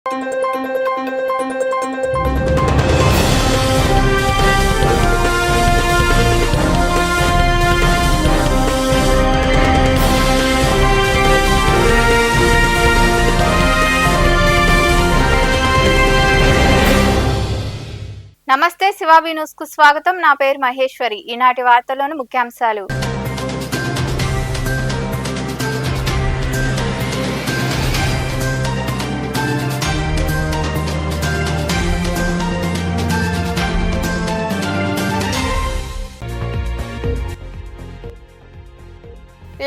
నమస్తే శివాబీ న్యూస్ కు స్వాగతం. నా పేరు మహేశ్వరి. ఈనాటి వార్తల్లోని ముఖ్యాంశాలు.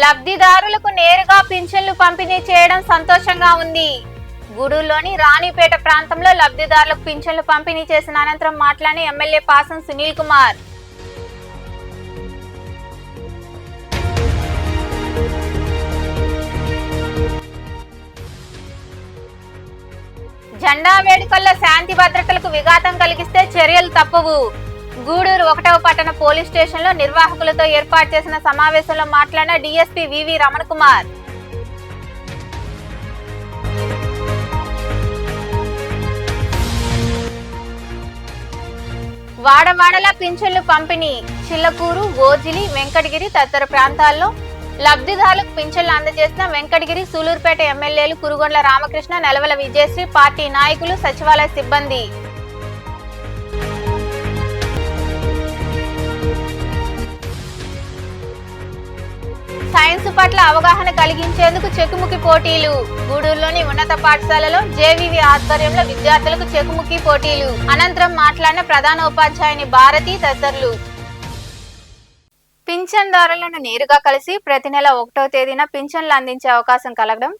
లబ్ధిదారులకు నేరుగా పింఛన్లు పంపిణీ చేయడం సంతోషంగా ఉంది. గూడూరులోని రాణిపేట ప్రాంతంలో లబ్ధిదారులకు పింఛన్లు పంపిణీ చేసిన అనంతరం మాట్లాడిన ఎమ్మెల్యే పాసం సునీల్ కుమార్. జెండా వేడుకల్లో శాంతి భద్రతలకు విఘాతం కలిగిస్తే చర్యలు తప్పవు. గూడూరు 1వ పట్టణ పోలీస్ స్టేషన్ లో నిర్వాహకులతో ఏర్పాటు చేసిన సమావేశంలో మాట్లాడిన డీఎస్పీ వివి రమణ కుమార్. వాడవాడల పింఛన్లు పంపిణీ. చిల్లకూరు, ఓజిలి, వెంకటగిరి తదితర ప్రాంతాల్లో లబ్ధిదారులకు పింఛన్లు అందజేసిన వెంకటగిరి, సూలూరుపేట ఎమ్మెల్యేలు కురుగొండ్ల రామకృష్ణ, నెలవల విజయశ్రీ, పార్టీ నాయకులు, సచివాలయ సిబ్బంది. సైన్స్ పట్ల అవగాహన కలిగించేందుకు చెకుముకి పోటీలు. గూడూరులోని ఉన్నత పాఠశాలలో జేవీవి ఆధ్వర్యంలో విద్యార్థులకు చెకుముకి పోటీలు. అనంతరం మాట్లాడిన ప్రధాన ఉపాధ్యాయుని భారతి తదితరులు. పింఛన్దారులను నేరుగా కలిసి ప్రతి నెల 1వ తేదీన పింఛన్లు అందించే అవకాశం కలగడం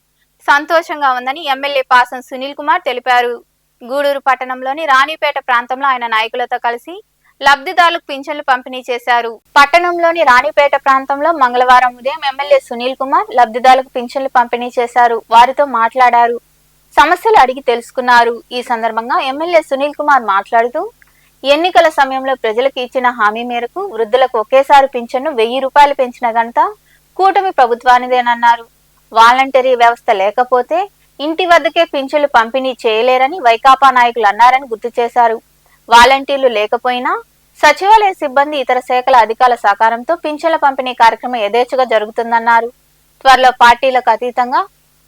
సంతోషంగా ఉందని ఎమ్మెల్యే పాసం సునీల్ కుమార్ తెలిపారు. గూడూరు పట్టణంలోని రాణిపేట ప్రాంతంలో ఆయన నాయకులతో కలిసి లబ్ధిదారులకు పింఛన్లు పంపిణీ చేశారు. పట్టణంలోని రాణిపేట ప్రాంతంలో మంగళవారం ఉదయం ఎమ్మెల్యే సునీల్ కుమార్ లబ్ధిదారులకు పింఛన్లు పంపిణీ చేశారు. వారితో మాట్లాడారు, సమస్యలు అడిగి తెలుసుకున్నారు. ఈ సందర్భంగా ఎమ్మెల్యే సునీల్ కుమార్ మాట్లాడుతూ, ఎన్నికల సమయంలో ప్రజలకు ఇచ్చిన హామీ మేరకు వృద్ధులకు ఒకేసారి పింఛన్ను 1000 రూపాయలు పెంచిన ఘనత కూటమి ప్రభుత్వానిదేనన్నారు. వాలంటరీ వ్యవస్థ లేకపోతే ఇంటి వద్దకే పింఛన్లు పంపిణీ చేయలేరని వైకాపా నాయకులు అన్నారని గుర్తు చేశారు. వాలంటీర్లు లేకపోయినా సచివాలయ సిబ్బంది, ఇతర శాఖల అధికారుల సహకారంతో పింఛన్ల పంపిణీ కార్యక్రమం యథేచ్ఛగా జరుగుతుందన్నారు. త్వరలో పార్టీలకు అతీతంగా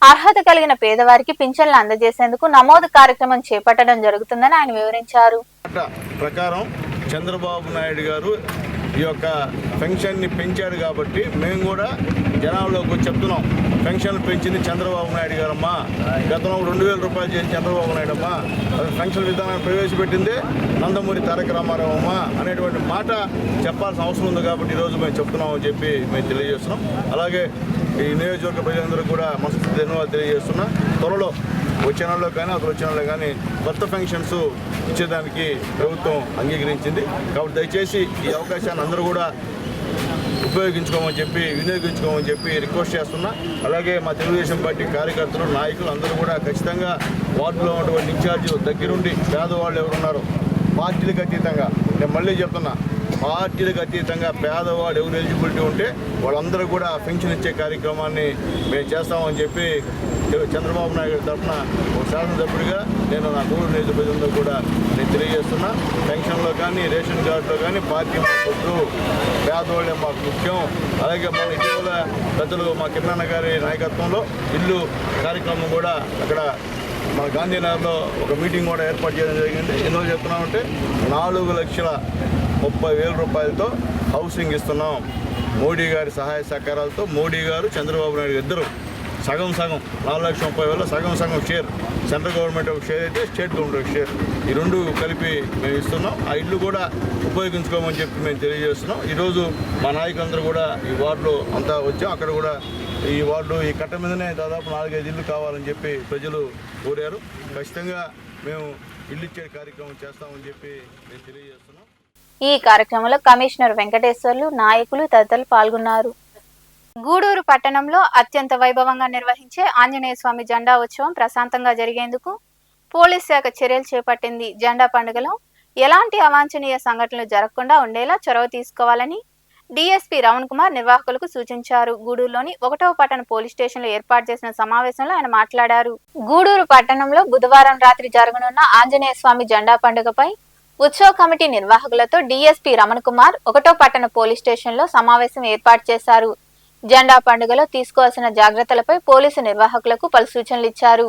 అర్హత కలిగిన పేదవారికి పింఛన్లు అందజేసేందుకు నమోదు కార్యక్రమం చేపట్టడం జరుగుతుందని ఆయన వివరించారు. ప్రకారం చంద్రబాబు నాయుడు గారు ఈ యొక్క పెన్షన్ని పెంచాడు కాబట్టి మేము కూడా జనాల్లోకి వచ్చి చెప్తున్నాం, పెన్షన్లు పెంచింది చంద్రబాబు నాయుడు గారమ్మా, గతంలో 2000 రూపాయలు చేసి చంద్రబాబు నాయుడు అమ్మా, పెన్షన్ విధానాన్ని ప్రవేశపెట్టింది నందమూరి తారక రామారావు అమ్మా అనేటువంటి మాట చెప్పాల్సిన అవసరం ఉంది కాబట్టి ఈరోజు మేము చెప్తున్నామని చెప్పి మేము తెలియజేస్తున్నాం. అలాగే ఈ నియోజకవర్గ ప్రజలందరూ కూడా మనసు ధన్యవాదాలు తెలియజేస్తున్నాం. త్వరలో వచ్చే నెలలో కానీ అసలు వచ్చే నెలలో కానీ కొత్త పెన్షన్స్ ఇచ్చేదానికి ప్రభుత్వం అంగీకరించింది. కాబట్టి దయచేసి ఈ అవకాశాన్ని అందరూ కూడా వినియోగించుకోమని చెప్పి రిక్వెస్ట్ చేస్తున్నా. అలాగే మా తెలుగుదేశం పార్టీ కార్యకర్తలు, నాయకులు అందరూ కూడా ఖచ్చితంగా వార్డులో ఉన్నటువంటి ఇన్ఛార్జీలు దగ్గరుండి పేదవాళ్ళు ఎవరున్నారో పార్టీలకు అతీతంగా, నేను మళ్ళీ చెప్తున్నా, పార్టీలకు అతీతంగా పేదవాడు ఎవరు ఎలిజిబిలిటీ ఉంటే వాళ్ళందరూ కూడా పెన్షన్ ఇచ్చే కార్యక్రమాన్ని మేము చేస్తామని చెప్పి చంద్రబాబు నాయుడు తరఫున ఒక శాసనసభ్యుడిగా నేను నా గూడూరు నియోజకవర్గంలో కూడా నేను తెలియజేస్తున్నా. పెన్షన్లో కానీ రేషన్ కార్డులో కానీ పార్టీ మాకు పేదవాళ్ళే మాకు ముఖ్యం. అలాగే మన ఇటీవల పెద్దలు మా కిరణ్ గారి నాయకత్వంలో ఇల్లు కార్యక్రమం కూడా అక్కడ మన గాంధీనగర్లో ఒక మీటింగ్ కూడా ఏర్పాటు చేయడం జరిగింది. ఎందుకు చెప్తున్నామంటే 4,30,000 రూపాయలతో హౌసింగ్ ఇస్తున్నాం. మోడీ గారి సహాయ సహకారాలతో మోడీ గారు, చంద్రబాబు నాయుడు ఇద్దరు సగం 4,30,000 సగం షేర్, సెంట్రల్ గవర్నమెంట్ ఒక షేర్ అయితే స్టేట్ గవర్నమెంట్ ఒక షేర్, ఈ రెండు కలిపి మేము ఇస్తున్నాం. ఆ ఇల్లు కూడా ఉపయోగించుకోమని చెప్పి మేము తెలియజేస్తున్నాం. ఈరోజు మా నాయకులందరూ కూడా ఈ వార్డులో అంతా వచ్చాం. అక్కడ కూడా ఈ వార్డు ఈ కట్ట మీదనే దాదాపు 4-5 ఇల్లు కావాలని చెప్పి ప్రజలు కోరారు. ఖచ్చితంగా మేము ఇల్లు ఇచ్చే కార్యక్రమం చేస్తామని చెప్పి మేము తెలియజేస్తున్నాం. ఈ కార్యక్రమంలో కమిషనర్ వెంకటేశ్వర్లు, నాయకులు తదితరులు పాల్గొన్నారు. గూడూరు పట్టణంలో అత్యంత వైభవంగా నిర్వహించే ఆంజనేయ స్వామి జెండా ఉత్సవం ప్రశాంతంగా జరిగేందుకు పోలీస్ శాఖ చర్యలు చేపట్టింది. జెండా పండుగలో ఎలాంటి అవాంఛనీయ సంఘటనలు జరగకుండా ఉండేలా చొరవ తీసుకోవాలని డీఎస్పీ రమణ్ కుమార్ నిర్వాహకులకు సూచించారు. గూడూరులోని 1వ పట్టణ పోలీస్ స్టేషన్లో ఏర్పాటు చేసిన సమావేశంలో ఆయన మాట్లాడారు. గూడూరు పట్టణంలో బుధవారం రాత్రి జరగనున్న ఆంజనేయ స్వామి జెండా పండుగపై ఉత్సవ కమిటీ నిర్వాహకులతో డీఎస్పీ రమణ్ కుమార్ 1వ పట్టణ పోలీస్ స్టేషన్లో సమావేశం ఏర్పాటు చేశారు. జెండా పండుగలో తీసుకోవాల్సిన జాగ్రత్తలపై పోలీసు నిర్వాహకులకు పలు సూచనలు ఇచ్చారు.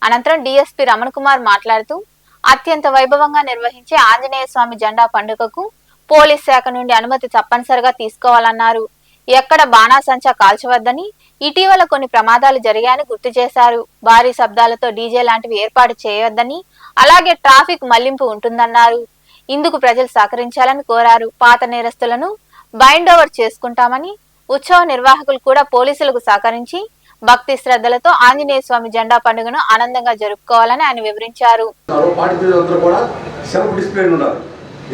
అనంతరం డీఎస్పీ రమణ్ కుమార్ మాట్లాడుతూ అత్యంత వైభవంగా నిర్వహించే ఆంజనేయ స్వామి జెండా పండుగకు పోలీస్ శాఖ నుండి అనుమతి తప్పనిసరిగా తీసుకోవాలన్నారు. ఎక్కడ బాణాసంచా కాల్చవద్దని, ఇటీవల కొన్ని ప్రమాదాలు జరిగాయని గుర్తు చేశారు. భారీ శబ్దాలతో డీజే లాంటివి ఏర్పాటు చేయవద్దని, అలాగే ట్రాఫిక్ మళ్లింపు ఉంటుందన్నారు. ఇందుకు ప్రజలు సహకరించాలని కోరారు. పాత నేరస్తులను బైండ్ ఓవర్ చేసుకుంటామని, ఉత్సవ నిర్వాహకులు కూడా పోలీసులకు సహకరించి భక్తి శ్రద్ధలతో ఆంజనేయ స్వామి జెండా పండుగను ఆనందంగా జరుపుకోవాలని ఆయన వివరించారు.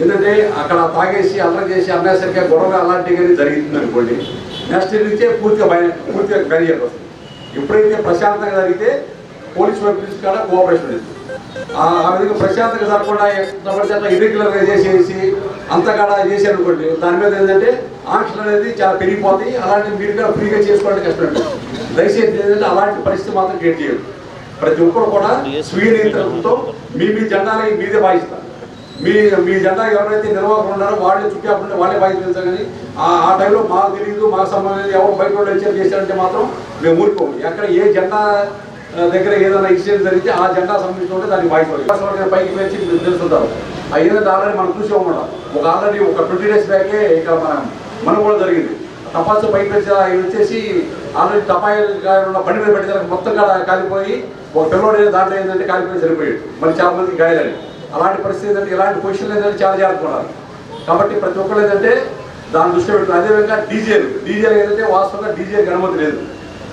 ఎందుకంటే అక్కడ తాగేసి అల్లరి చేసి అన్నసరిగా గొడవ అలాంటివి జరిగింది అనుకోండి, నెక్స్ట్ నుంచే పూర్తిగా బ్యాన్ చేయాల్సి వస్తుంది. ఎప్పుడైతే ప్రశాంతంగా జరిగితే పోలీస్ వైపు కూడా కోఆపరేషన్ ఉంది. ఆ విధంగా ప్రశాంతంగా జరగకుండా జబర్దస్త్ ఇర్రెగ్యులర్గా చేసేసి అంతకాడ చేశారు అనుకోండి, దాని మీద ఏంటంటే ఆంక్షలు అనేది చాలా పెరిగిపోతాయి. అలాంటి మీరు కూడా ఫ్రీగా చేసుకోవడానికి కష్టం. దయచేసి ఏంటంటే అలాంటి పరిస్థితి మాత్రం క్రియేట్ చేయదు. ప్రతి ఒక్కరు కూడా స్వీయ నియంత్రణతో మీ జెండాలని మీదే భావిస్తారు. మీ జెండా ఎవరైతే నిర్వాహకులు ఉన్నారో వాళ్ళే చుట్టాపుంటే వాళ్ళే బాధ్యత. కానీ ఆ టైంలో మాకు తెలియదు, మాకు సంబంధం ఎవరు బయట వాళ్ళు హెచ్చరిక చేశారంటే మాత్రం మేము ఊరుకోము. ఎక్కడ ఏ జెండా దగ్గర ఏదైనా ఇన్సిడెంట్ జరిగితే ఆ జెండా సంబంధించి దానికి బాధ్యత పైకి వచ్చి తెలుస్తుంటారు. అది ఏంటంటే ఆల్రెడీ మనం చూసే ఉన్నాం. ఆల్రెడీ ఒక 20 days బ్యాకే ఇక్కడ మనం కూడా జరిగింది. టపాసు పైకి వచ్చి అవి వచ్చేసి ఆల్రెడీ టపాయిగా ఉన్న బండి మీద పెట్టేదానికి మొత్తం కాలిపోయి ఒక పిల్లవాడు దాంట్లో ఏంటంటే కాలిపోయి సరిపోయాడు. మరి చాలా మందికి గాయాలని. అలాంటి పరిస్థితి ఏంటంటే ఇలాంటి పొజిషన్లు ఏంటంటే చాలా జాగ్రత్తగా ఉండాలి. కాబట్టి ప్రతి ఒక్కరు ఏంటంటే దాన్ని దృష్టిలో పెడుతుంది. అదేవిధంగా డీజేలు ఏంటంటే వాస్తవంగా డీజేకి అనుమతి లేదు.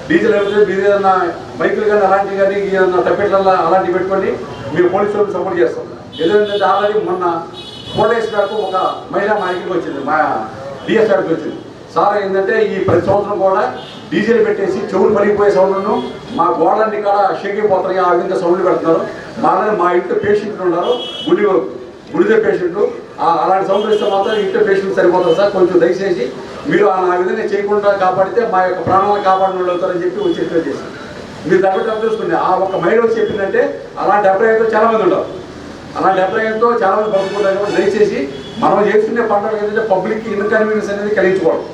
డీజేలు ఏమైతే మీరు ఏదన్నా బైకులు కానీ అలాంటివి కానీ ఏదన్నా టపెట్లలో అలాంటివి పెట్టుకొని మీరు పోలీసు వాళ్ళకి సపోర్ట్ చేస్తాం. ఏదంటే ఆల్రెడీ మొన్న 4 days బ్యాక్ ఒక మహిళా మా ఇంటికి వచ్చింది, మా డిఎస్ గారికి వచ్చింది. సార్ ఏంటంటే ఈ ప్రతి సంవత్సరం కూడా డీజేలు పెట్టేసి చెవులు పలిగిపోయే సౌండ్లను మా గోడలన్నీ కూడా షేక్ అయిపోతున్నాయి. ఆ విధంగా సౌండ్లు పెడుతున్నారు. మా ఇంట్లో పేషెంట్లు ఉన్నారు, గుడిదే పేషెంట్లు. అలాంటి సౌండ్ ఇస్తే మాత్రం ఇంట్లో పేషెంట్ సరిపోతుంది సార్. కొంచెం దయచేసి మీరు ఆ విధంగా చేయకుండా కాపాడితే మా యొక్క ప్రాణాలను కాపాడిన వాళ్ళు అవుతారని చెప్పి వచ్చి రిక్వెస్ట్ చేశారు. మీరు దగ్గర చూసుకుంటే ఆ ఒక్క మహిళ వచ్చి చెప్పిందంటే అలాంటి అభిప్రాయంతో చాలామంది ఉన్నారు. అలాంటి అభిప్రాయంతో చాలామంది పంపుకుంటారు. దయచేసి మనం చేసుకునే పండుగ ఏంటంటే పబ్లిక్కి ఇన్కన్వీనియన్స్ అనేది కలిగించుకోవడం.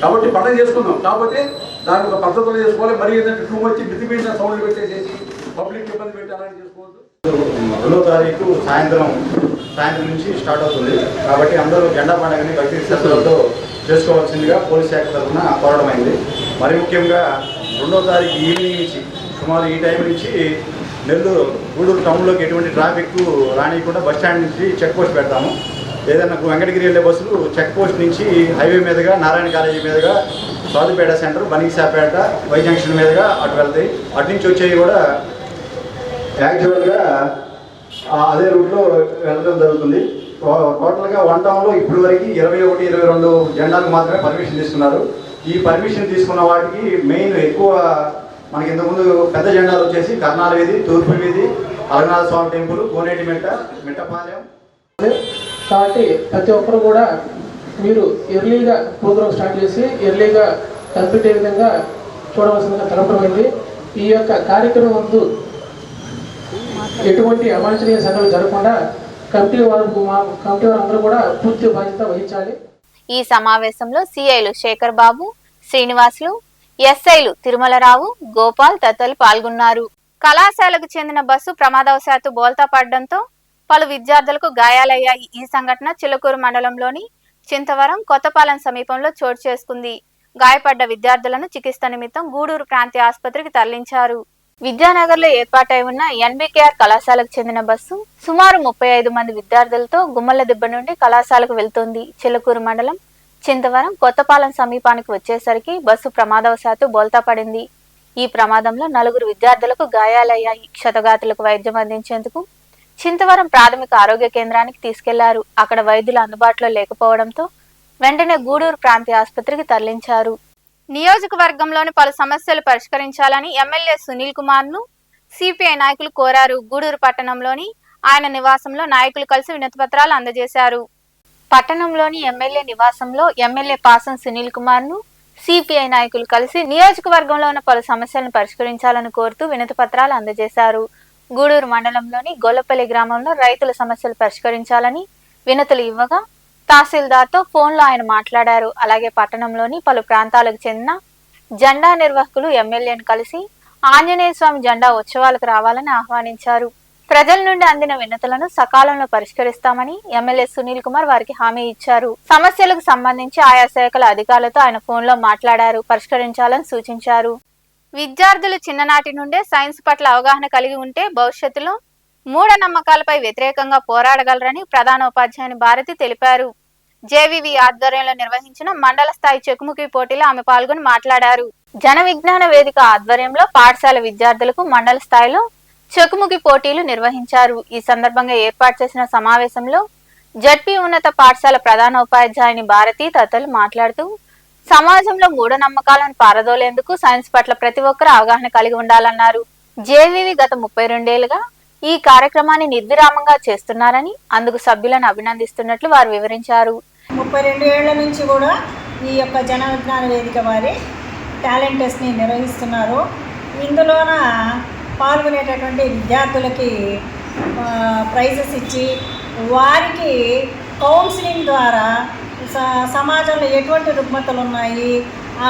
కాబట్టి పండుగ చేసుకుందాం, కాకపోతే దాని ఒక పద్ధతులు చేసుకోవాలి. మరి ఏంటంటే టూ వచ్చి మితిమీరిన సౌండ్లు పెట్టేసేసి పబ్లిక్ ఇబ్బంది పెట్టాలని చేసుకోవద్దు. 2వ తారీఖు సాయంత్రం నుంచి స్టార్ట్ అవుతుంది. కాబట్టి అందరూ జెండా పండుగని భక్తి శ్రద్ధలతో చేసుకోవాల్సిందిగా పోలీస్ శాఖ తరఫున కోరడమైంది. మరి ముఖ్యంగా 2వ తారీఖు ఈవినింగ్ నుంచి సుమారు ఈ టైం నుంచి గూడూరు టౌన్లోకి ఎటువంటి ట్రాఫిక్ రానియకుండా బస్ స్టాండ్ నుంచి చెక్ పోస్ట్ పెడతాము. ఏదైనా వెంకటగిరి వెళ్ళే బస్సులు చెక్ పోస్ట్ నుంచి హైవే మీదుగా నారాయణ కాలేజీ మీదుగా సాధుపేట సెంటర్, బనీసాపేట, వై జంక్షన్ మీదుగా అటు వెళ్తాయి. అటు నుంచి వచ్చేవి కూడా యాక్చువల్గా అదే రూట్లో వెళ్ళడం జరుగుతుంది. టోటల్గా 1 టౌన్లో ఇప్పటి వరకు 21, 22 జెండాలకు మాత్రమే పర్మిషన్ తీసుకున్నారు. ఈ పర్మిషన్ తీసుకున్న వాటికి మెయిన్ ఎక్కువ మనకి ఇంతకుముందు పెద్ద జెండాలు వచ్చేసి కర్నాల వీధి, తూర్పు వీధి, అలనాథ స్వామి టెంపుల్, కోనేటి మిట్టపాలెం. కాబట్టి ప్రతి ఒక్కరు కూడా మీరు ఎర్లీగా ప్రోగ్రామ్ స్టార్ట్ చేసి ఎర్లీగా కంప్లీట్ అయ్యే విధంగా చూడవలసిందిగా తెలపడమైంది. ఈ యొక్క కార్యక్రమం ముందు ఎటువంటి అవాంఛనీయ సంఘటనలు జరగకుండా కమిటీ వారందరూ కూడా పూర్తి బాధ్యత వహించాలి. ఈ సమావేశంలో సిఐలు శేఖర్ బాబు, శ్రీనివాసులు, ఎస్ఐలు తిరుమలరావు, గోపాల్ తదితరులు పాల్గొన్నారు. కళాశాలకు చెందిన బస్సు ప్రమాదవశాత్తు బోల్తా పడడంతో పలు విద్యార్థులకు గాయాలయ్యాయి. ఈ సంఘటన చిలకూరు మండలంలోని చింతవరం, కొత్తపాలెం సమీపంలో చోటు చేసుకుంది. గాయపడ్డ విద్యార్థులను చికిత్స నిమిత్తం గూడూరు ప్రాంతీయ ఆసుపత్రికి తరలించారు. విద్యానగర్ లో ఏర్పాటై ఉన్న ఎన్బికేఆర్ కళాశాలకు చెందిన బస్సు సుమారు 35 మంది విద్యార్థులతో గుమ్మలదిబ్బ నుండి కళాశాలకు వెళ్తోంది. చిలకూరు మండలం చింతవరం, కొత్తపాలెం సమీపానికి వచ్చేసరికి బస్సు ప్రమాదవశాత్తు బోల్తా పడింది. ఈ ప్రమాదంలో 4 విద్యార్థులకు గాయాలయ్యాయి. క్షతగాతులకు వైద్యం అందించేందుకు చింతవరం ప్రాథమిక ఆరోగ్య కేంద్రానికి తీసుకెళ్లారు. అక్కడ వైద్యులు అందుబాటులో లేకపోవడంతో వెంటనే గూడూరు ప్రాంతీయ ఆసుపత్రికి తరలించారు. నియోజకవర్గంలోని పలు సమస్యలు పరిష్కరించాలని ఎమ్మెల్యే సునీల్ కుమార్ ను సిపిఐ నాయకులు కోరారు. గూడూరు పట్టణంలోని ఆయన నివాసంలో నాయకులు కలిసి వినతిపత్రాలు అందజేశారు. పట్టణంలోని ఎమ్మెల్యే నివాసంలో ఎమ్మెల్యే పాసం సునీల్ కుమార్ ను సిపిఐ నాయకులు కలిసి నియోజకవర్గంలో ఉన్న పలు సమస్యలను పరిష్కరించాలని కోరుతూ వినతి పత్రాలు అందజేశారు. గూడూరు మండలంలోని గొల్లపల్లి గ్రామంలో రైతుల సమస్యలు పరిష్కరించాలని వినతులు ఇవ్వగా తహసీల్దార్తో ఫోన్లో ఆయన మాట్లాడారు. అలాగే పట్టణంలోని పలు ప్రాంతాలకు చెందిన జెండా నిర్వాహకులు ఎమ్మెల్యేను కలిసి ఆంజనేయ స్వామి జెండా ఉత్సవాలకు రావాలని ఆహ్వానించారు. ప్రజల నుండి అందిన వినతులను సకాలంలో పరిష్కరిస్తామని ఎమ్మెల్యే సునీల్ కుమార్ వారికి హామీ ఇచ్చారు. సమస్యలకు సంబంధించి ఆయా శాఖల అధికారులతో ఆయన ఫోన్లో మాట్లాడారు, పరిష్కరించాలని సూచించారు. విద్యార్థులు చిన్ననాటి నుండే సైన్స్ పట్ల అవగాహన కలిగి ఉంటే భవిష్యత్తులో మూఢనమ్మకాలపై వ్యతిరేకంగా పోరాడగలరని ప్రధానోపాధ్యాయుని భారతి తెలిపారు. జేవీవి ఆధ్వర్యంలో నిర్వహించిన మండల స్థాయి చెకుముకి పోటీలో ఆమె పాల్గొని మాట్లాడారు. జన విజ్ఞాన వేదిక ఆధ్వర్యంలో పాఠశాల విద్యార్థులకు మండల స్థాయిలో చెకుముకి పోటీలు నిర్వహించారు. ఈ సందర్భంగా ఏర్పాటు చేసిన సమావేశంలో జడ్పీ ఉన్నత పాఠశాల ప్రధానోపాధ్యాయుని భారతి తదితరులు మాట్లాడుతూ సమాజంలో మూఢనమ్మకాలను పారదోలేందుకు సైన్స్ పట్ల ప్రతి ఒక్కరూ అవగాహన కలిగి ఉండాలన్నారు. జేవీవి గత 32 ఏళ్లుగా ఈ కార్యక్రమాన్ని నిర్విరామంగా చేస్తున్నారని అందుకు సభ్యులను అభినందిస్తున్నట్లు వారు వివరించారు. 32 ఏళ్ల నుంచి కూడా ఈ యొక్క జన విజ్ఞాన వేదిక వారి టాలెంట్ టెస్ట్ని నిర్వహిస్తున్నారు. ఇందులోన పాల్గొనేటటువంటి విద్యార్థులకి ప్రైజెస్ ఇచ్చి వారికి కౌన్సిలింగ్ ద్వారా సమాజంలో ఎటువంటి రుగ్మతలు ఉన్నాయి,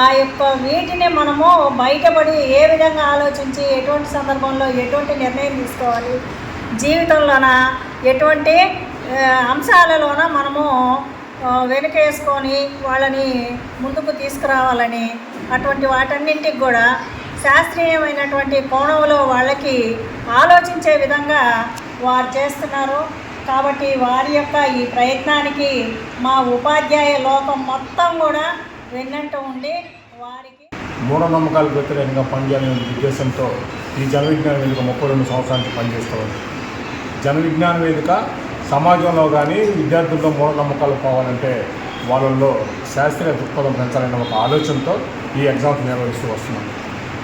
ఆ యొక్క వీటిని మనము బయటపడి ఏ విధంగా ఆలోచించి ఎటువంటి సందర్భంలో ఎటువంటి నిర్ణయం తీసుకోవాలి, జీవితంలోన ఎటువంటి అంశాలలోన మనము వెనుకేసుకొని వాళ్ళని ముందుకు తీసుకురావాలని అటువంటి వాటన్నింటికి కూడా శాస్త్రీయమైనటువంటి కోణంలో వాళ్ళకి ఆలోచించే విధంగా వారు చేస్తున్నారు. కాబట్టి వారి యొక్క ఈ ప్రయత్నానికి మా ఉపాధ్యాయ లోకం మొత్తం కూడా వెన్నంటూ ఉండి వారికి మూఢనమ్మకాలకు వ్యతిరేకంగా పనిచేయాలనే ఉద్దేశంతో ఈ జన విజ్ఞాన వేదిక 32 సంవత్సరాల నుంచి పనిచేస్తూ ఉంది. జన విజ్ఞాన వేదిక సమాజంలో కానీ విద్యార్థుల్లో మూఢనమ్మకాలు పోవాలంటే వాళ్ళల్లో శాస్త్రీయ దృక్పథం పెంచాలనే ఒక ఆలోచనతో ఈ ఎగ్జామ్స్ నిర్వహిస్తూ వస్తున్నాం.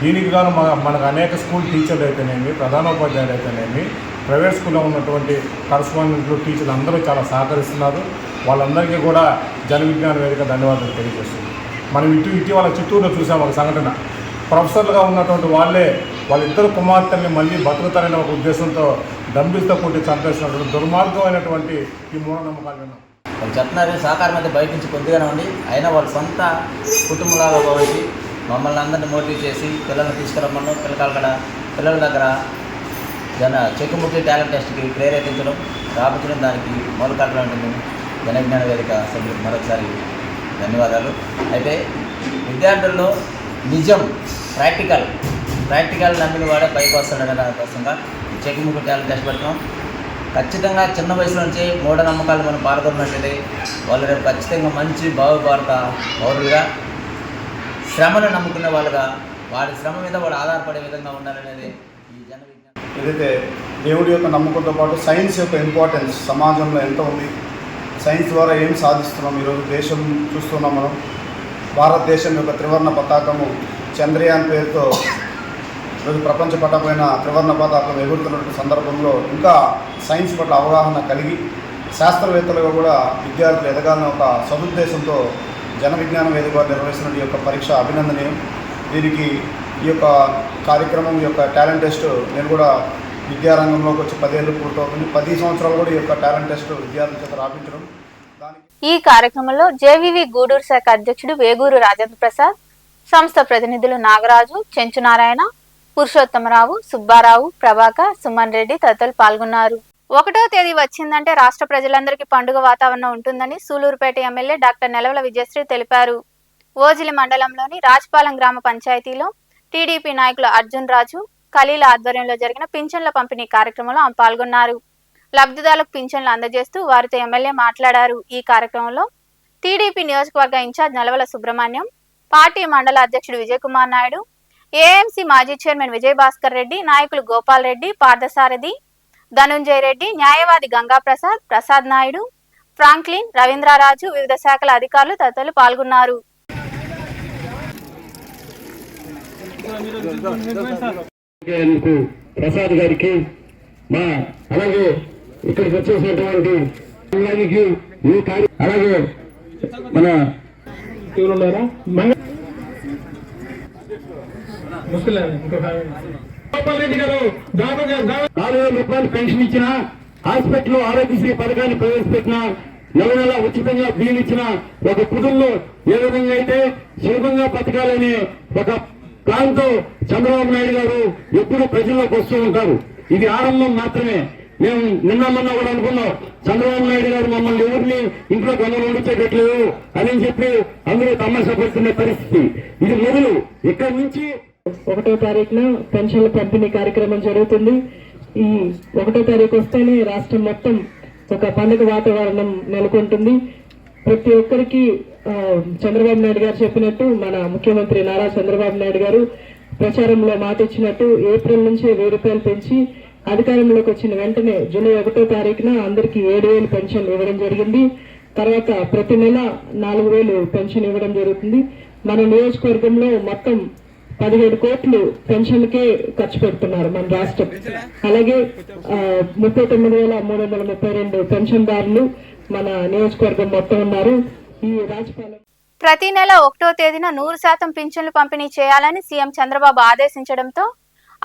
దీనికి గాను మనకు అనేక స్కూల్ టీచర్లు అయితేనేమి, ప్రధానోపాధ్యాయులు అయితేనేమి, ప్రైవేట్ స్కూల్లో ఉన్నటువంటి కరస్పాండెంట్లు, టీచర్లు అందరూ చాలా సహకరిస్తున్నారు. వాళ్ళందరికీ కూడా జన విజ్ఞాన వేదిక ధన్యవాదాలు తెలియజేస్తుంది. మనం ఇటీవల చిత్తూరులో చూసాం ఒక సంఘటన. ప్రొఫెసర్లుగా ఉన్నటువంటి వాళ్ళిద్దరు కుమార్తెల్ని మళ్ళీ బతుకుతారనే ఒక ఉద్దేశంతో డంబిల్స్తో కొట్టి చంపేసినటువంటి దుర్మార్గమైనటువంటి ఈ మూఢనమ్మకాలు విన్నాం. వాళ్ళు చెప్తున్నారు సహకారం అయితే బయట నుంచి కొద్దిగానే ఉండి, అయినా వాళ్ళ సొంత కుటుంబంలాగా భావించి మమ్మల్ని అందరినీ మోటివేట్ చేసి పిల్లల్ని తీసుకురమ్మను పిల్లల దగ్గర చెకుముకి టాలెంట్ టెస్ట్కి ప్రేరేపించడం, రాపించడం, దానికి మూల కారణం ఉంటుంది. జన విజ్ఞాన వేదిక సభ్యులకు మరొకసారి ధన్యవాదాలు. అయితే విద్యార్థుల్లో నిజం ప్రాక్టికల్ నమ్మిన వాడే పైకి వస్తాడనే దానికోసంగా ఈ చెకుముకి టాలెంట్ టెస్ట్ పెట్టడం. ఖచ్చితంగా చిన్న వయసు నుంచి మూఢనమ్మకాలు మనం పాల్గొన్నట్లయితే వాళ్ళు రేపు ఖచ్చితంగా మంచి భారత పౌరులుగా, శ్రమను నమ్ముకునే వాళ్ళుగా, వాడి శ్రమ మీద వాడు ఆధారపడే విధంగా ఉండాలనేది ఈ జన విజ్ఞానం. ఏదైతే దేవుడి యొక్క నమ్మకంతో పాటు సైన్స్ యొక్క ఇంపార్టెన్స్ సమాజంలో ఎంత ఉంది, సైన్స్ ద్వారా ఏం సాధిస్తున్నాం, ఈరోజు దేశం చూస్తున్నాం మనం. భారతదేశం యొక్క త్రివర్ణ పతాకము చంద్రయాన్ పేరుతో ఈరోజు ప్రపంచ పటమైన త్రివర్ణ పతాకం ఎగురుతున్నటువంటి సందర్భంలో ఇంకా సైన్స్ పట్ల అవగాహన కలిగి శాస్త్రవేత్తలుగా కూడా విద్యార్థులు ఎదగాలని ఒక సదుద్దేశంతో జన విజ్ఞాన వేదిక నిర్వహిస్తున్న ఈ యొక్క పరీక్ష అభినందనీయం. దీనికి ఈ యొక్క కార్యక్రమం యొక్క టాలెంట్ టెస్ట్ నేను కూడా విద్యారంగంలోకి వచ్చి 10 ఏళ్ళు పూర్తవుతుంది. 10 సంవత్సరాలు కూడా ఈ యొక్క టాలెంట్ టెస్ట్ విద్యార్థుల చేత రాపించడం. ఈ కార్యక్రమంలో జేవీవి గూడూరు శాఖ అధ్యక్షుడు వేగూరు రాజేంద్ర ప్రసాద్, సంస్థ ప్రతినిధులు నాగరాజు, చెంచునారాయణ, పురుషోత్తమరావు, సుబ్బారావు, ప్రభాకర్, సుమన్ రెడ్డి తదితరులు పాల్గొన్నారు. 1వ తేదీ వచ్చిందంటే రాష్ట్ర ప్రజలందరికీ పండుగ వాతావరణం ఉంటుందని సూలూరుపేట ఎమ్మెల్యే డాక్టర్ నెలవల విజయశ్రీ తెలిపారు. ఓజిలి మండలంలోని రాజపాలెం గ్రామ పంచాయతీలో టీడీపీ నాయకులు అర్జున్ రాజు, ఖలీల ఆధ్వర్యంలో జరిగిన పింఛన్ల పంపిణీ కార్యక్రమంలో ఆమె పాల్గొన్నారు. లబ్ధిదారులకు పింఛన్లు అందజేస్తూ వారితో ఎమ్మెల్యే మాట్లాడారు. ఈ కార్యక్రమంలో టీడీపీ నియోజకవర్గ ఇన్ఛార్జ్ నెలవల సుబ్రహ్మణ్యం, పార్టీ మండల అధ్యక్షుడు విజయ్ కుమార్ నాయుడు, ఏఎంసీ మాజీ చైర్మన్ విజయ్ భాస్కర్ రెడ్డి, నాయకులు గోపాల్ రెడ్డి, పార్థసారథి, ధనుంజయ రెడ్డి, న్యాయవాది గంగాప్రసాద్, ప్రసాద్ నాయుడు, ఫ్రాంక్లిన్, రవీంద్రరాజు, వివిధ శాఖల అధికారులు తదితరులు పాల్గొన్నారు. ప్రసాద్ గారికి, అలాగే ఇక్కడికి వచ్చేసినటువంటి అలాగే మన ఉన్నారా రూపాయలు పెన్షన్ ఇచ్చిన, హాస్పిటల్ ఆరోగ్యశ్రీ పథకాన్ని ప్రవేశపెట్టిన, నెల ఉచితంగా బిల్లు ఇచ్చిన ఒక కుటుంబంలో ఏ విధంగా అయితే సులభంగా బతకాలని ఒక ప్లాన్ తో చంద్రబాబు నాయుడు గారు ఎప్పుడు ప్రజల్లోకి వస్తూ ఉంటారు. ఇది ఆరంభం మాత్రమే. మేము మొన్న కూడా అనుకున్నాం, చంద్రబాబు నాయుడు గారు మమ్మల్ని ఎవరిని ఇంట్లో గమనం ఉండించేటట్లేదు అని చెప్పి అందరూ తమాషపడుతున్న పరిస్థితి. ఇది మొదలు. ఇక్కడి నుంచి 1వ తారీఖున పెన్షన్ల పంపిణీ కార్యక్రమం జరుగుతుంది. ఈ 1వ తారీఖు వస్తేనే రాష్ట్రం మొత్తం ఒక పండుగ వాతావరణం నెలకొంటుంది. ప్రతి ఒక్కరికి చంద్రబాబు నాయుడు గారు చెప్పినట్టు, మన ముఖ్యమంత్రి నారా చంద్రబాబు నాయుడు గారు ప్రచారంలో మాట ఇచ్చినట్టు ఏప్రిల్ నుంచి 1000 రూపాయలు పెంచి అధికారంలోకి వచ్చిన వెంటనే జూలై 1వ తారీఖున అందరికీ 7000 పెన్షన్ ఇవ్వడం జరిగింది. తర్వాత ప్రతి నెల 4000 పెన్షన్ ఇవ్వడం జరుగుతుంది. మన నియోజకవర్గంలో మొత్తం 17 కోట్లు పెన్షన్కే ఖర్చు పెడుతున్నారు మన రాష్ట్రం. అలాగే 39,332 పెన్షన్దారులు మన నియోజకవర్గం మొత్తం ఉన్నారు. ఈ రాజపాలెం ప్రతి నెల 1వ తేదీన 100% పింఛన్లు పంపిణీ చేయాలని సీఎం చంద్రబాబు ఆదేశించడంతో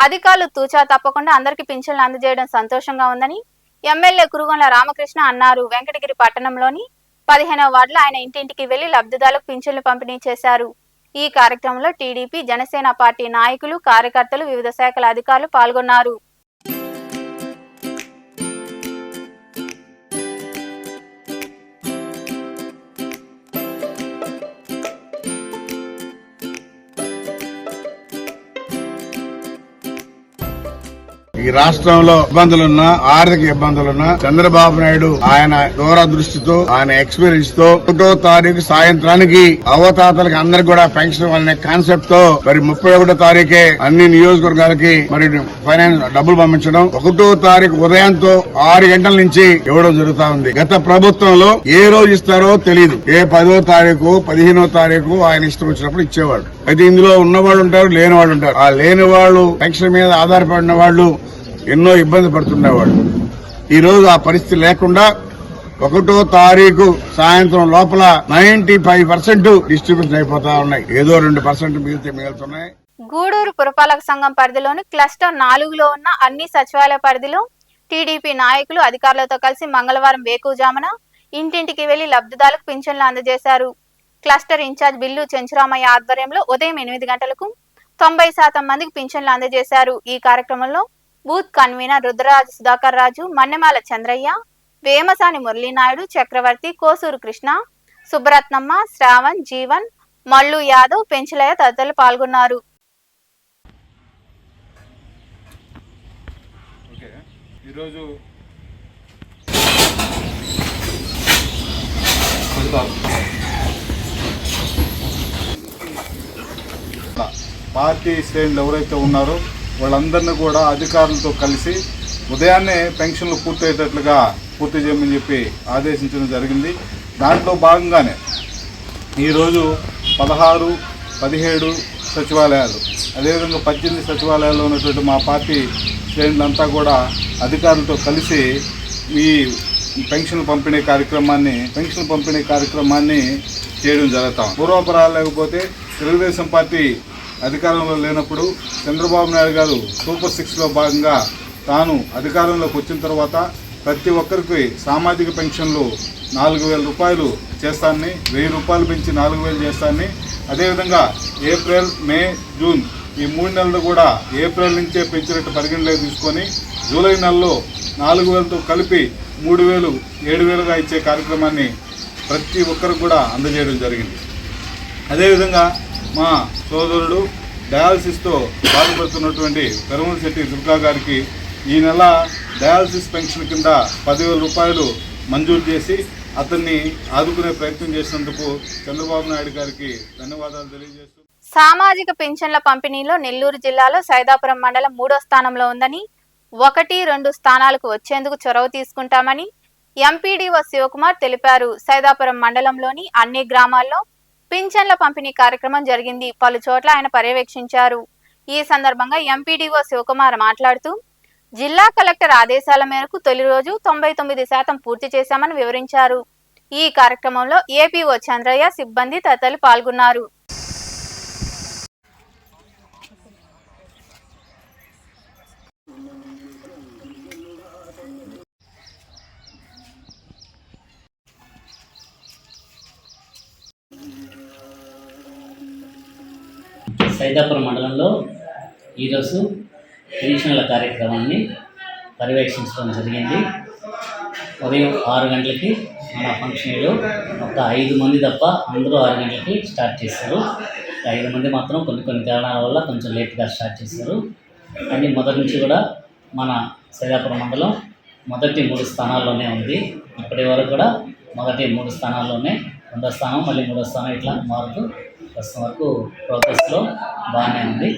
అధికారులు తూచా తప్పకుండా అందరికీ పింఛన్లు అందజేయడం సంతోషంగా ఉందని ఎమ్మెల్యే కురుగొండ్ల రామకృష్ణ అన్నారు. వెంకటగిరి పట్టణంలోని 15వ వార్డులో ఆయన ఇంటింటికి వెళ్లి లబ్ధిదారులకు పింఛన్లు పంపిణీ చేశారు. ఈ కార్యక్రమంలో టీడీపీ, జనసేన పార్టీ నాయకులు, కార్యకర్తలు, వివిధ శాఖల అధికారులు పాల్గొన్నారు. ఈ రాష్ట్రంలో ఇబ్బందులున్నా, ఆర్థిక ఇబ్బందులున్నా చంద్రబాబు నాయుడు ఆయన దూరదృష్టితో, ఆయన ఎక్స్పీరియన్స్ తో 1వ తారీఖు సాయంత్రానికి అవతాతలకి అందరికి కూడా పెన్షన్ అనే కాన్సెప్ట్ తో మరి 31వ తారీఖే అన్ని నియోజకవర్గాలకి మరి ఫైనాన్స్ డబ్బులు పంపించడం, 1వ తారీఖు ఉదయంతో 6 గంటల నుంచి ఇవ్వడం జరుగుతా ఉంది. గత ప్రభుత్వంలో ఏ రోజు ఇస్తారో తెలియదు. ఏ 10వ తారీఖు 15వ తారీఖు ఆయన ఇష్టం వచ్చినప్పుడు ఇచ్చేవాడు. అయితే ఇందులో ఉన్నవాళ్ళు ఉంటారు, లేని వాళ్ళు ఉంటారు. ఆ లేని వాళ్ళు పెన్షన్ మీద ఆధారపడిన వాళ్ళు ఎన్నో ఇబ్బంది పడుతుండేవాళ్ళు. ఈ రోజు ఆ పరిస్థితి లేకుండా 1వ తారీఖు సాయంత్రం లోపల 95% డిస్ట్రిబ్యూషన్ అయిపోతా ఉన్నాయి. ఏదో 2% మిగులుతున్నాయి. గూడూరు పురపాలక సంఘం పరిధిలోని క్లస్టర్ 4లో ఉన్న అన్ని సచివాలయ పరిధిలో టీడీపీ నాయకులు అధికారులతో కలిసి మంగళవారం వేకువజామున ఇంటింటికి వెళ్లి లబ్ధిదారులకు పింఛన్లు అందజేశారు. క్లస్టర్ ఇన్ఛార్జ్ బిల్లు చెంచురామయ్య ఆధ్వర్యంలో ఉదయం 8 గంటలకు 90% మందికి పింఛన్లు అందజేశారు. ఈ కార్యక్రమంలో బూత్ కన్వీనర్ రుద్రరాజు సుధాకర్ రాజు, మన్నెమాల చంద్రయ్య, వేమసాని మురళీనాయుడు, చక్రవర్తి, కోసూరు కృష్ణ, సుబ్బరత్నమ్మ, శ్రావణ్, జీవన్, మల్లు యాదవ్, పెంచులయ్య తదితరులు పాల్గొన్నారు. ఈరోజు పార్టీ శ్రేణులు ఎవరైతే ఉన్నారో వాళ్ళందరినీ కూడా అధికారులతో కలిసి ఉదయాన్నే పెన్షన్లు పూర్తి చేయమని చెప్పి ఆదేశించడం జరిగింది. దాంట్లో భాగంగానే ఈరోజు 16, 17 సచివాలయాలు, అదేవిధంగా 18 సచివాలయాల్లో ఉన్నటువంటి మా పార్టీ శ్రేణులంతా కూడా అధికారులతో కలిసి ఈ పెన్షన్ పంపిణీ కార్యక్రమాన్ని చేయడం జరుగుతాం. పూర్వాపరాలు లేకపోతే తెలుగుదేశం పార్టీ అధికారంలో లేనప్పుడు చంద్రబాబు నాయుడు గారు సూపర్ 6లో భాగంగా తాను అధికారంలోకి వచ్చిన తర్వాత ప్రతి ఒక్కరికి సామాజిక పెన్షన్లు 4,000 రూపాయలు చేస్తానని, 1,000 రూపాయలు పెంచి 4,000 చేస్తానని, అదేవిధంగా ఏప్రిల్, మే, జూన్ ఈ 3 నెలలు కూడా ఏప్రిల్ నుంచే పెంచినట్టు పరిగణలోకి తీసుకొని జూలై నెలలో 4,000తో కలిపి 3,000, 7,000గా ఇచ్చే కార్యక్రమాన్ని ప్రతి ఒక్కరికి కూడా అందజేయడం జరిగింది. అదేవిధంగా మా సోదరుడు డయాలసిస్తో బాధపడుతున్నటువంటి పెరుమలశెట్టి దుర్గా గారికి ఈ నెల డయాలసిస్ పెన్షన్ కింద 10,000 రూపాయలు మంజూరు చేసి అతన్ని ఆదుకునే ప్రయత్నం చేసినందుకు చంద్రబాబు నాయుడు గారికి ధన్యవాదాలు తెలియజేస్తూ, సామాజిక పింఛన్ల పంపిణీలో నెల్లూరు జిల్లాలో సైదాపురం మండలం 3వ స్థానంలో ఉందని, 1, 2 స్థానాలకు వచ్చేందుకు చొరవ తీసుకుంటామని ఎంపీడీఓ శివకుమార్ తెలిపారు. సైదాపురం మండలంలోని అన్ని గ్రామాల్లో పింఛన్ల పంపిణీ కార్యక్రమం జరిగింది. పలు చోట్ల ఆయన పర్యవేక్షించారు. ఈ సందర్భంగా ఎంపీడీఓ శివకుమార్ మాట్లాడుతూ జిల్లా కలెక్టర్ ఆదేశాల మేరకు తొలి రోజు 99% పూర్తి చేశామని వివరించారు. ఈ కార్యక్రమంలో ఏపీఓ చంద్రయ్య, సిబ్బంది తదితరులు పాల్గొన్నారు. సైదాపురం మండలంలో ఈరోజు పెన్షన్ల కార్యక్రమాన్ని పర్యవేక్షించడం జరిగింది. ఉదయం 6 గంటలకి మన ఫంక్షన్లో ఒక 5 మంది తప్ప అందరూ 6 గంటలకి స్టార్ట్ చేశారు. 5 మంది మాత్రం కొన్ని కారణాల వల్ల కొంచెం లేట్గా స్టార్ట్ చేశారు. కానీ మొదటి నుంచి కూడా మన సైదాపురం మండలం మొదటి 3 స్థానాల్లోనే ఉంది. ఇప్పటి వరకు కూడా మొదటి 3 స్థానాల్లోనే, 2వ స్థానం మళ్ళీ 3వ స్థానం ఇట్లా మారుతూ ప్రస్తుతం వరకు ప్రోగ్రెస్లో బాగానే ఉంది.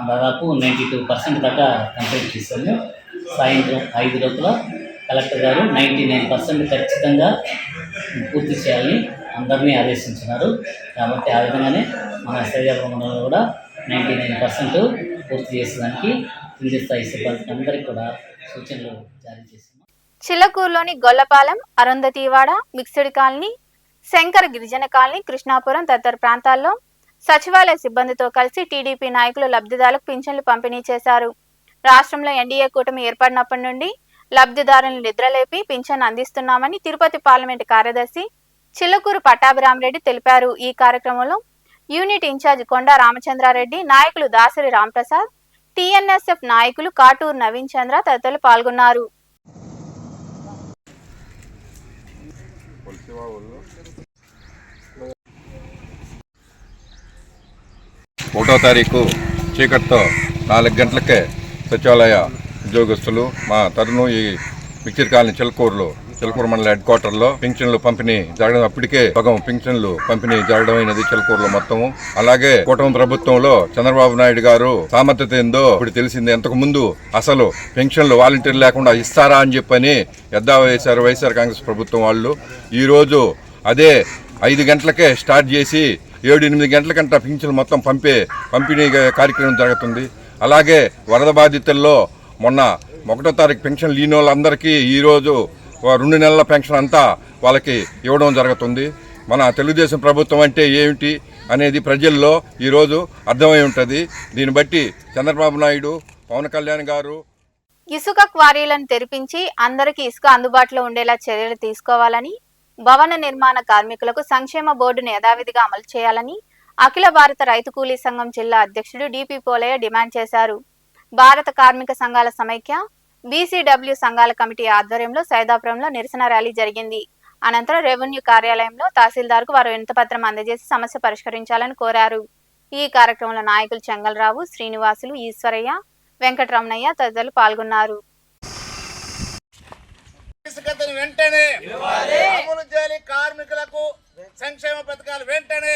దాదాపు 92% దాకా కంప్లీట్ చేశాము. సాయంత్రం 5 లోపల కలెక్టర్ గారు 99% ఖచ్చితంగా పూర్తి చేయాలని అందరినీ ఆదేశించినారు. కాబట్టి ఆ విధంగానే మన సైదాపురం మండలంలో కూడా 99% పూర్తి చేసేదానికి కింది స్థాయి సిబ్బందికి అందరికీ కూడా సూచనలు జారీ చేస్తున్నాం. చిల్లకూరులోని గొల్లపాలెం, అరుంధతివాడ, మిక్స్డ్ కాలనీ, శంకర్ గిరిజన కాలనీ, కృష్ణాపురం తదితర ప్రాంతాల్లో సచివాలయ సిబ్బందితో కలిసి టీడీపీ నాయకులు లబ్ధిదారులకు పింఛన్లు పంపిణీ చేశారు. రాష్ట్రంలో ఎన్డీఏ కూటమి ఏర్పడినప్పటి నుండి లబ్ధిదారులను నిద్రలేపి పింఛన్ అందిస్తున్నామని తిరుపతి పార్లమెంటు కార్యదర్శి చిల్లకూరు పట్టాభిరామరెడ్డి తెలిపారు. ఈ కార్యక్రమంలో యూనిట్ ఇన్ఛార్జ్ కొండా రామచంద్రారెడ్డి, నాయకులు దాసరి రాంప్రసాద్, టీఎన్ఎస్ఎఫ్ నాయకులు కాటూరు నవీన్ చంద్ర తదితరులు పాల్గొన్నారు. 1వ తారీఖు చీకటితో 4 గంటలకే సచివాలయ ఉద్యోగస్తులు మా తరుణు ఈ మిక్చర్ కాలనీ చిలకూరు మండల హెడ్ క్వార్టర్లో పింఛన్లు పంపిణీ జరగడం, అప్పటికే సగం పింఛన్లు పంపిణీ జరగడం అయినది చిలకూరులో మొత్తము. అలాగే కూటమి ప్రభుత్వంలో చంద్రబాబు నాయుడు గారు సామర్థ్యత ఏందో ఇప్పుడు తెలిసింది. ఇంతకు ముందు అసలు పెన్షన్లు వాలంటీర్ లేకుండా ఇస్తారా అని చెప్పని ఎద్దావా వేశారు వైఎస్ఆర్ కాంగ్రెస్ ప్రభుత్వం వాళ్ళు. ఈరోజు అదే 5 గంటలకే స్టార్ట్ చేసి 7-8 గంటలకంట పింఛన్లు మొత్తం పంపిణీ కార్యక్రమం జరుగుతుంది. అలాగే వరద బాధితుల్లో మొన్న 1వ తారీఖు పెన్షన్ లేని వాళ్ళందరికీ ఈరోజు 2 నెలల పెన్షన్ అంతా వాళ్ళకి ఇవ్వడం జరుగుతుంది. మన తెలుగుదేశం ప్రభుత్వం అంటే ఏమిటి అనేది ప్రజల్లో ఈరోజు అర్థమై ఉంటుంది. దీన్ని బట్టి చంద్రబాబు నాయుడు, పవన్ కళ్యాణ్ గారు ఇసుక క్వారీలను తెరిపించి అందరికీ ఇసుక అందుబాటులో ఉండేలా చర్యలు తీసుకోవాలని, భవన నిర్మాణ కార్మికులకు సంక్షేమ బోర్డును యథావిధిగా అమలు చేయాలని అఖిల భారత రైతు కూలీ సంఘం జిల్లా అధ్యక్షుడు డిపి పోలయ్య డిమాండ్ చేశారు. భారత కార్మిక సంఘాల సమైక్య, బీసీడబ్ల్యూ సంఘాల కమిటీ ఆధ్వర్యంలో సైదాపురంలో నిరసన ర్యాలీ జరిగింది. అనంతరం రెవెన్యూ కార్యాలయంలో తహసీల్దార్కు వారు వినతిపత్రం అందజేసి సమస్య పరిష్కరించాలని కోరారు. ఈ కార్యక్రమంలో నాయకులు చెంగల్రావు, శ్రీనివాసులు, ఈశ్వరయ్య, వెంకటరమణయ్య తదితరులు పాల్గొన్నారు. వెంటనే అమలు చేయాలి, కార్మికులకు సంక్షేమ పథకాలు వెంటనే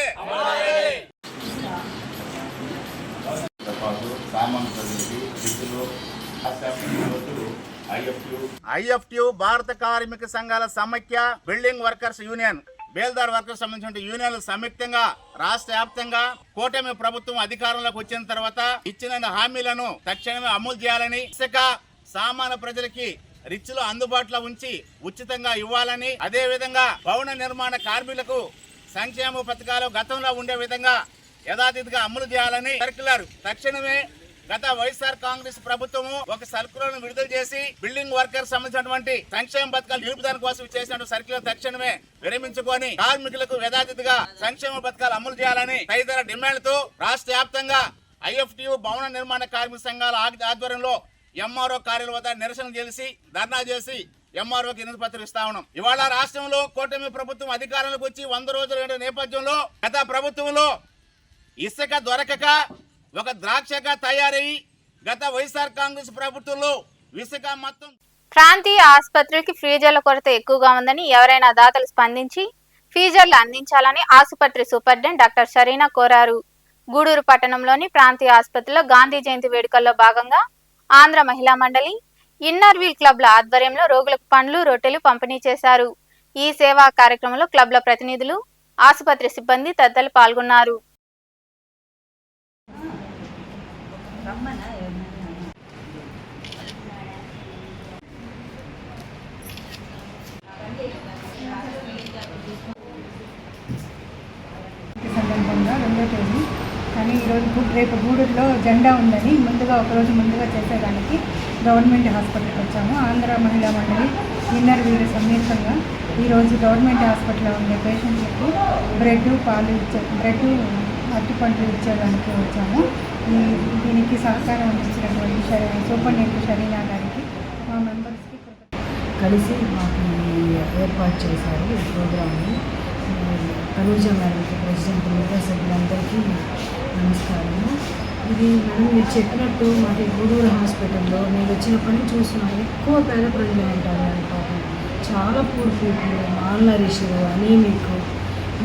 ఐఎఫ్టియు భారత కార్మిక సంఘాల సమైక్య, బిల్డింగ్ వర్కర్స్ యూనియన్, బేల్దార్ వర్కర్స్ సంబంధించిన యూనియన్లు సంయుక్తంగా రాష్ట్ర వ్యాప్తంగా కూటమి ప్రభుత్వం అధికారంలోకి వచ్చిన తర్వాత ఇచ్చిన హామీలను తక్షణమే అమలు చేయాలని, ఇసుక సామాన్య ప్రజలకి రిచ్ లో అందుబాటులో ఉంచి ఉచితంగా ఇవ్వాలని, అదే విధంగా భవన నిర్మాణ కార్మికులకు సంక్షేమ పథకాలు గతంలో ఉండే విధంగా యథాతిథిగా అమలు చేయాలని సర్క్యులర్ తక్షణమే గత వైఎస్ఆర్ కాంగ్రెస్ ప్రభుత్వము ఒక సర్క్యులర్ విడుదల చేసి బిల్డింగ్ వర్కర్స్ సంబంధించినటువంటి సంక్షేమ పథకాలు నిలుపుదల కోసం చేసిన సర్క్యులర్ తక్షణమే విరమించుకొని కార్మికులకు యథాతిథిగా సంక్షేమ పథకాలు అమలు చేయాలని తదితర డిమాండ్లతో రాష్ట్ర వ్యాప్తంగా ఐఎఫ్టియు భవన నిర్మాణ కార్మిక సంఘాల ఆధ్వర్యంలో ఎంఆర్ఓ కార్యాలయం వద్ద నిరసన చేసి ధర్నా చేసి ఎంఆర్ఓకి వినతి పత్రం ఇస్తా ఉన్నాం. ఇవాళ రాష్ట్రంలో కూటమి ప్రభుత్వం అధికారంలోకి వచ్చి 100 రోజుల నేపథ్యంలో గత ప్రభుత్వంలో ఇసుక దొరకక ఒక ద్రాక్షగా తయారయ్యి గత వైఎస్ఆర్ కాంగ్రెస్ ప్రభుత్వంలో ఇసుక మొత్తం ప్రాంతీయ ఆసుపత్రులకి ఫ్రీజర్ల కొరత ఎక్కువగా ఉందని, ఎవరైనా దాతలు స్పందించి ఫ్రీజర్లు అందించాలని ఆసుపత్రి సూపరింటెండెంట్ డాక్టర్ షరీనా కోరారు. గూడూరు పట్టణంలోని ప్రాంతీయ ఆసుపత్రిలో గాంధీ జయంతి వేడుకల్లో భాగంగా ఆంధ్ర మహిళా మండలి, ఇన్నర్ వీల్ క్లబ్ల ఆధ్వర్యంలో రోగులకు పండ్లు, రొట్టెలు పంపిణీ చేశారు. ఈ సేవా కార్యక్రమంలో క్లబ్ల ప్రతినిధులు, ఆసుపత్రి సిబ్బంది తదితరులు పాల్గొన్నారు. 2వ తేదీ. కానీ ఈరోజు రేపు గూడూరులో జెండా ఉందని ఒకరోజు ముందుగా చేసేదానికి గవర్నమెంట్ హాస్పిటల్కి వచ్చాము. ఆంధ్ర మహిళా మండలి ఇన్నర్ వీరు సంయుక్తంగా ఈరోజు గవర్నమెంట్ హాస్పిటల్లో ఉండే పేషెంట్లకు బ్రెడ్ అరటిపండ్లు ఇచ్చేదానికి వచ్చాము. దీనికి సహకారం అందించినటువంటి సూపరింటెండెంట్ షరీనా గారికి, మా మెంబర్స్కి కలిసి మాకు ఏర్పాటు చేశారు ఈ ప్రోగ్రామ్ని. తనూజ మేడంకి, ప్రెసిడెంట్, మిగతా సభ్యులందరికీ నమస్కారము. ఇది మేడం మీరు చెప్పినట్టు మాకు గూడూరు హాస్పిటల్లో నేను వచ్చినప్పటి నుంచి చూస్తున్నాను, ఎక్కువ పేద ప్రజలు ఉంటారు. పాపం చాలా poor people, mall Nourish, anaemic,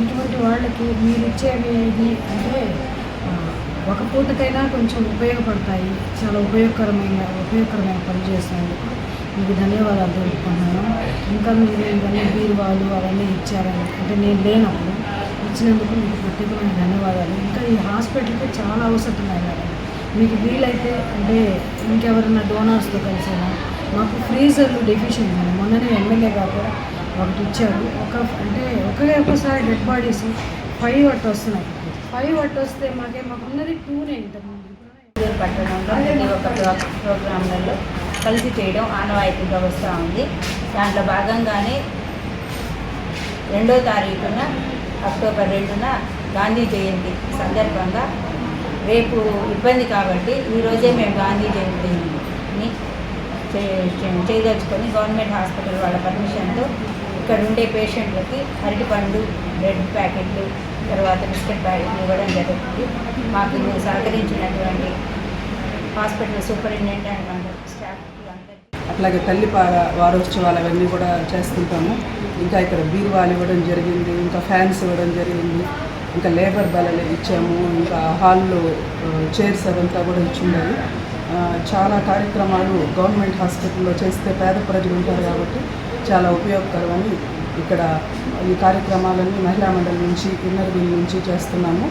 ఇటువంటి వాళ్ళకి మీరు ఇచ్చేవి ఇది అంటే ఒక పూటకైనా కొంచెం ఉపయోగపడతాయి. చాలా ఉపయోగకరమైన పని చేసినందుకు మీకు ధన్యవాదాలు తెలుపుకుంటున్నాను. ఇంకా మీరు ఇవన్నీ బీరువాలు అవన్నీ ఇచ్చారని అంటే నేను లేనప్పుడు ఇచ్చినందుకు మీకు ప్రత్యేకమైన ధన్యవాదాలు. ఇంకా ఈ హాస్పిటల్కి చాలా అవసరం ఉన్నాయి మేడం. మీకు వీలైతే అంటే ఇంకెవరైనా డోనార్స్తో కలిసినా మాకు ఫ్రీజర్లు డెఫిషియెంట్ ఉంది. మొన్ననే ఎమ్మెల్యే గారు ఒకటి ఇచ్చారు. ఒకేసారి డెడ్ బాడీస్ 5 అట్టు వస్తున్నాయి. 5 అట్టు వస్తే మాకున్నది 2నే ఇంతకుముందు. పట్టణంలో ప్రతి ఒక్క ప్రోగ్రాంలలో కలిసి చేయడం ఆనవాయితీగా వస్తూ ఉంది. దాంట్లో భాగంగానే 2వ తారీఖున అక్టోబర్ 2న గాంధీ జయంతి సందర్భంగా రేపు ఇబ్బంది కాబట్టి ఈరోజే మేము గాంధీ జయంతిని చేయదలుచుకొని గవర్నమెంట్ హాస్పిటల్ వాళ్ళ పర్మిషన్తో ఇక్కడ ఉండే పేషెంట్లకి అరటిపండు, బ్రెడ్ ప్యాకెట్లు, తర్వాత బిస్కెట్ ప్యాకెట్లు ఇవ్వడం జరుగుతుంది. మాకు సహకరించినటువంటి హాస్పిటల్ సూపరింటెండెంట్ అండ్ స్టాఫ్కి అందరికీ, అట్లాగే తల్లి వారోత్సవాలు అవన్నీ కూడా చేస్తుంటాము. ఇంకా ఇక్కడ బీరువాలు ఇవ్వడం జరిగింది, ఇంకా ఫ్యాన్స్ ఇవ్వడం జరిగింది, ఇంకా లేబర్ బెలలు ఇచ్చాము, ఇంకా హాల్లో చైర్స్ అవంతా కూడా ఇచ్చిండారు. చాలా కార్యక్రమాలు గవర్నమెంట్ హాస్పిటల్లో చేస్తే పేద ప్రజలు ఉంటారు కాబట్టి చాలా ఉపయోగకరమని ఇక్కడ ఈ కార్యక్రమాలన్నీ మహిళా మండలి నుంచి, ఇన్నర్ వీల్ నుంచి చేస్తున్నాము.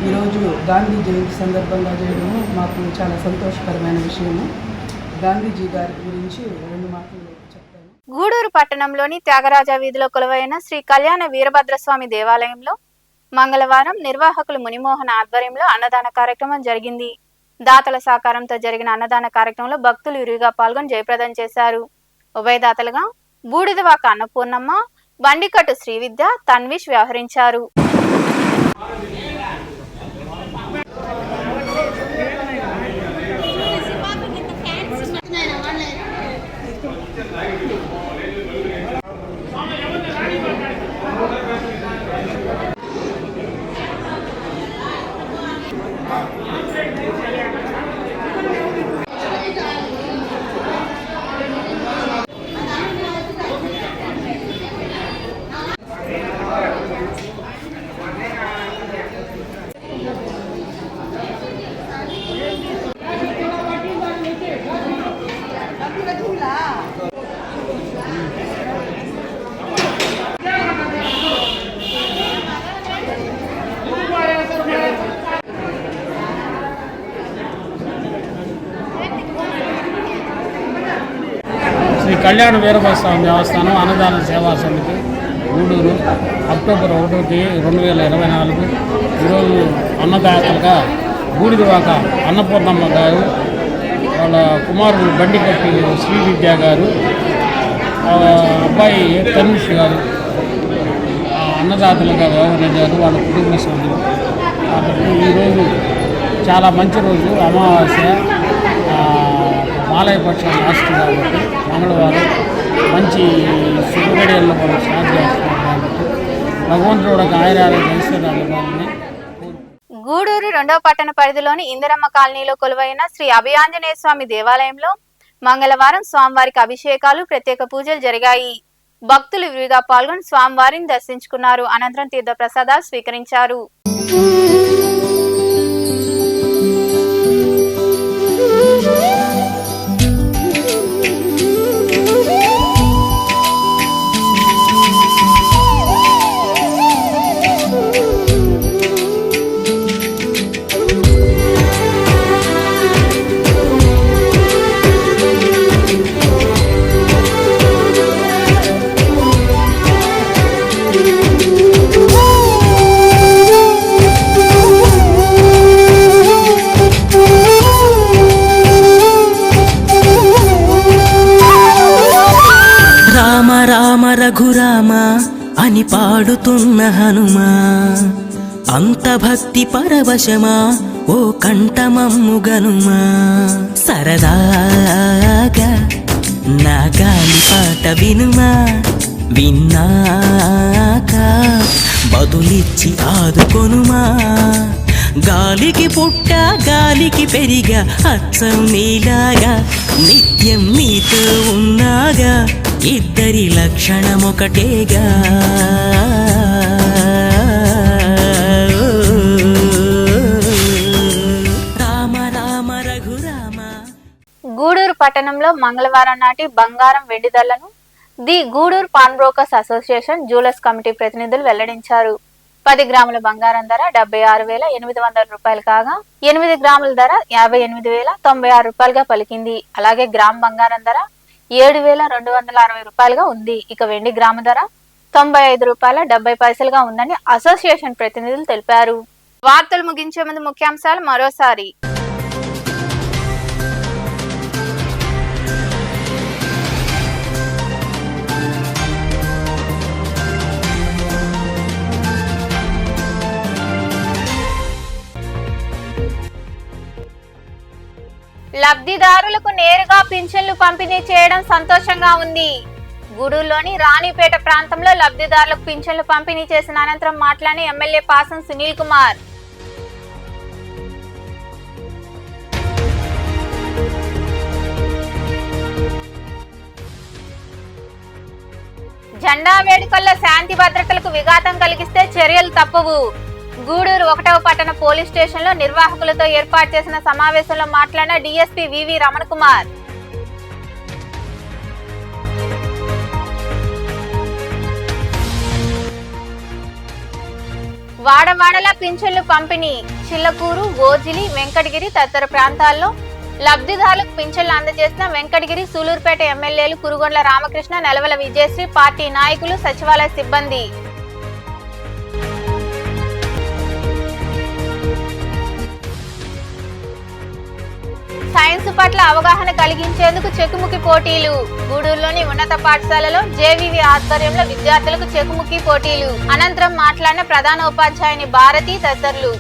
ఈరోజు గాంధీ జయంతి సందర్భంగా చేయడము మాకు చాలా సంతోషకరమైన విషయము. గాంధీజీ గారి గురించి 2 మాటలు చెప్తాను. గూడూరు పట్టణంలోని త్యాగరాజ వీధిలో కొలువైన శ్రీ కళ్యాణ వీరభద్రస్వామి దేవాలయంలో మంగళవారం నిర్వాహకులు మునిమోహన్ ఆధ్వర్యంలో అన్నదాన కార్యక్రమం జరిగింది. దాతల సహకారంతో జరిగిన అన్నదాన కార్యక్రమంలో భక్తులు విరివిగా పాల్గొని జయప్రదం చేశారు. ఉభయదాతలుగా బూడిదవాక అన్నపూర్ణమ్మ, బండికట్టు శ్రీవిద్య, తన్విష్ వ్యవహరించారు. శ్రీ కళ్యాణ వీరభద్రస్వామి దేవస్థానం అన్నదాన సేవా సమితి గూడూరు అక్టోబర్ 1, 2024 ఈరోజు అన్నదాతలుగా బూడిదవాక అన్నపూర్ణమ్మ గారు, వాళ్ళ కుమారుడు బండికట్టి శ్రీవిద్య గారు, అబ్బాయి తన్విష్ గారు అన్నదాతలుగా వ్యవహరించారు, వాళ్ళ కుటుంబ సభ్యులు. కాబట్టి ఈరోజు చాలా మంచి రోజు, అమావాస్య, ఆలయపక్షం లాస్ట్ కాబట్టి మంగళవారం మంచి శుభగడియల్లో మనం స్టార్ట్ చేస్తున్నాం కాబట్టి భగవంతుడు ఒక ఆయురారోగ్య ఐశ్వర్యాలు ఇవ్వాలని. గూడూరు 2వ పట్టణ పరిధిలోని ఇందిరమ్మ కాలనీలో కొలువైన శ్రీ అభయాంజనేయ స్వామి దేవాలయంలో మంగళవారం స్వామివారికి అభిషేకాలు, ప్రత్యేక పూజలు జరిగాయి. భక్తులు విరివిగా పాల్గొని స్వామివారిని దర్శించుకున్నారు. అనంతరం తీర్థ ప్రసాదాలు స్వీకరించారు. రామ రామ రఘురామ అని పాడుతున్న హనుమా, అంత భక్తి పరవశమా ఓ కంఠమమ్ము గనుమా. సరదాగా నా గాలి పాట వినుమా, విన్నాక బదులిచ్చి ఆదుకొనుమా. గాలికి పుట్ట గాలికి పెరిగా అచ్చం నీలాగా, నిత్యం నీతో ఉన్నాగా ఇద్దరి లక్షణం ఒకటేగా. రామ రామ రఘురామ. గూడూరు పట్టణంలో మంగళవారం నాటి బంగారం వెండి ధరలను the Gudur pawn brokers association jewellers committee ప్రతినిధులు వెల్లడించారు. 10 గ్రాముల బంగారం ధర 76,800 రూపాయలు కాగా 8 గ్రాముల ధర 58,096 రూపాయలుగా పలికింది. అలాగే గ్రామ్ బంగారం ధర 7,260 రూపాయలుగా ఉంది. ఇక వెండి గ్రాము ధర 95 రూపాయల 70 పైసలుగా ఉందని అసోసియేషన్ ప్రతినిధులు తెలిపారు. వార్తలు ముగించే ముందు ముఖ్యాంశాలు మరోసారి. లబ్ధిదారులకు నేరుగా పింఛన్లు పంపిణీ చేయడం సంతోషంగా ఉంది. గూడూరులోని రాణిపేట ప్రాంతంలో లబ్ధిదారులకు పింఛన్లు పంపిణీ చేసిన అనంతరం మాట్లాడిన ఎమ్మెల్యే పాసం సునీల్ కుమార్. జెండా వేడుకల్లో శాంతి భద్రతలకు విఘాతం కలిగిస్తే చర్యలు తప్పవు. గూడూరు 1వ పట్టణ పోలీస్ స్టేషన్ లో నిర్వాహకులతో ఏర్పాటు చేసిన సమావేశంలో మాట్లాడిన డీఎస్పీ వివి రమణ కుమార్. వాడవాడల పింఛన్లు పంపిణీ. చిల్లకూరు, ఓజిలి, వెంకటగిరి తదితర ప్రాంతాల్లో లబ్ధిదారులకు పింఛన్లు అందజేసిన వెంకటగిరి, సూలూరుపేట ఎమ్మెల్యేలు కురుగొండ్ల రామకృష్ణ, నెలవల విజయశ్రీ, పార్టీ నాయకులు, సచివాలయ సిబ్బంది. సైన్స్ పట్ల అవగాహన కలిగించేందుకు చెకుముకి పోటీలు. గూడూరులోని ఉన్నత పాఠశాలలో జేవీవి ఆధ్వర్యంలో విద్యార్థులకు చెకుముకి పోటీలు. అనంతరం మాట్లాడిన ప్రధాన ఉపాధ్యాయుని భారతి తదితరులు.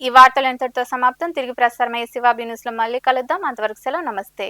ఈ వార్తలు ఎంతటితో సమాప్తం. తిరిగి ప్రసారమయ్యే శివాబి న్యూస్ లో మళ్ళీ కలుద్దాం. అంతవరకు సెలవు. నమస్తే.